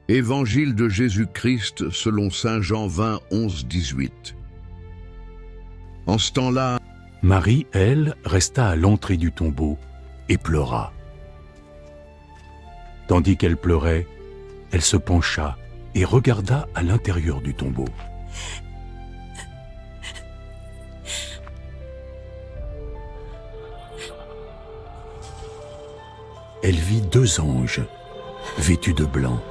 Évangile de Jésus-Christ selon saint Jean 20, 11, 18. En ce temps-là, Marie, elle, resta à l'entrée du tombeau et pleura. Tandis qu'elle pleurait, elle se pencha et regarda à l'intérieur du tombeau. Elle vit deux anges, vêtus de blanc,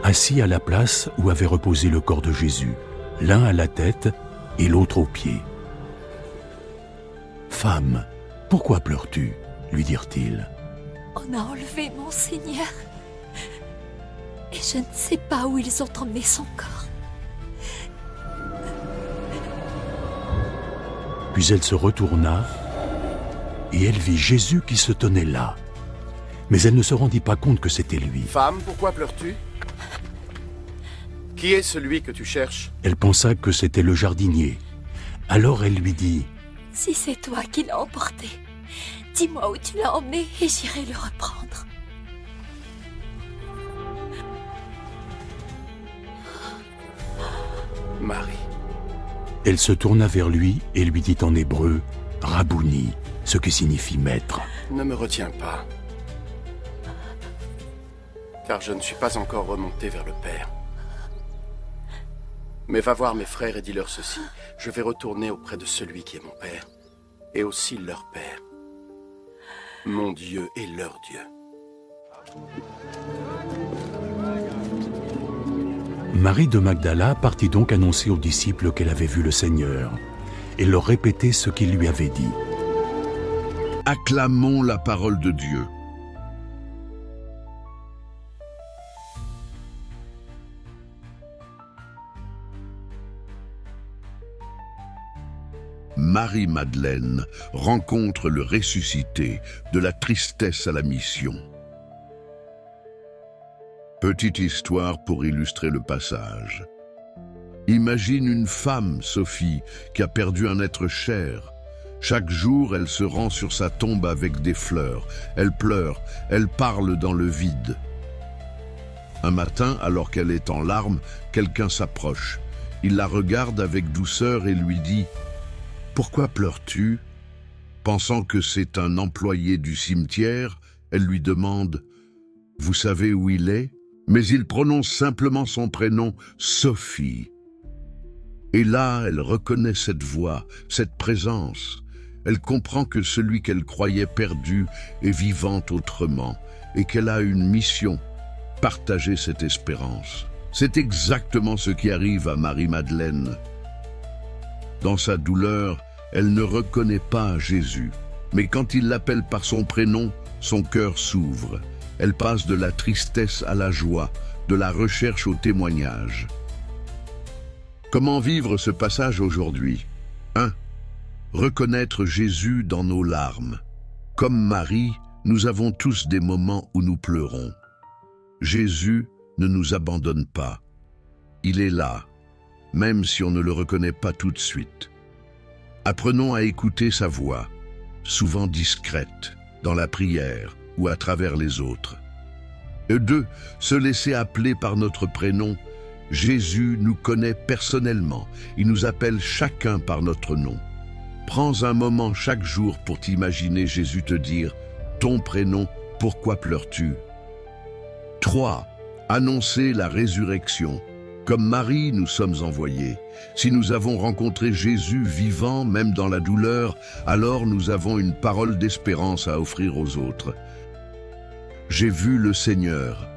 assis à la place où avait reposé le corps de Jésus, l'un à la tête et l'autre aux pieds. « Femme, pourquoi pleures-tu » lui dirent-ils. « On a enlevé mon Seigneur, et je ne sais pas où ils ont emmené son corps. » Puis elle se retourna, et elle vit Jésus qui se tenait là. Mais elle ne se rendit pas compte que c'était lui. « Femme, pourquoi pleures-tu ? Qui est celui que tu cherches ?» Elle pensa que c'était le jardinier. Alors elle lui dit, « Si c'est toi qui l'as emporté, dis-moi où tu l'as emmené et j'irai le reprendre. » Marie. Elle se tourna vers lui et lui dit en hébreu, « Rabouni », ce qui signifie « maître ». Ne me retiens pas, car je ne suis pas encore remonté vers le Père. Mais va voir mes frères et dis-leur ceci, je vais retourner auprès de celui qui est mon Père, et aussi leur Père, mon Dieu et leur Dieu. Marie de Magdala partit donc annoncer aux disciples qu'elle avait vu le Seigneur et leur répéter ce qu'il lui avait dit. Acclamons la parole de Dieu. Marie-Madeleine rencontre le ressuscité de la tristesse à la mission. Petite histoire pour illustrer le passage. Imagine une femme, Sophie, qui a perdu un être cher. Chaque jour, elle se rend sur sa tombe avec des fleurs. Elle pleure, elle parle dans le vide. Un matin, alors qu'elle est en larmes, quelqu'un s'approche. Il la regarde avec douceur et lui dit « Pourquoi pleures-tu » Pensant que c'est un employé du cimetière, elle lui demande « Vous savez où il est ?» Mais il prononce simplement son prénom, Sophie. Et là, elle reconnaît cette voix, cette présence. Elle comprend que celui qu'elle croyait perdu est vivant autrement et qu'elle a une mission, partager cette espérance. C'est exactement ce qui arrive à Marie-Madeleine. Dans sa douleur, elle ne reconnaît pas Jésus. Mais quand il l'appelle par son prénom, son cœur s'ouvre. Elle passe de la tristesse à la joie, de la recherche au témoignage. Comment vivre ce passage aujourd'hui ? 1. Reconnaître Jésus dans nos larmes. Comme Marie, nous avons tous des moments où nous pleurons. Jésus ne nous abandonne pas. Il est là, même si on ne le reconnaît pas tout de suite. Apprenons à écouter sa voix, souvent discrète, dans la prière ou à travers les autres. Et 2. Se laisser appeler par notre prénom. Jésus nous connaît personnellement. Il nous appelle chacun par notre nom. Prends un moment chaque jour pour t'imaginer Jésus te dire « Ton prénom, pourquoi pleures-tu » 3. Annoncer la résurrection. Comme Marie, nous sommes envoyés. Si nous avons rencontré Jésus vivant, même dans la douleur, alors nous avons une parole d'espérance à offrir aux autres. J'ai vu le Seigneur.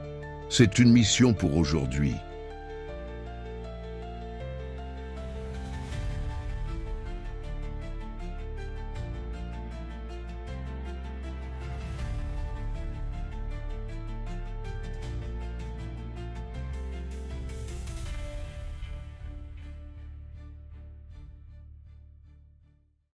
C'est une mission pour aujourd'hui.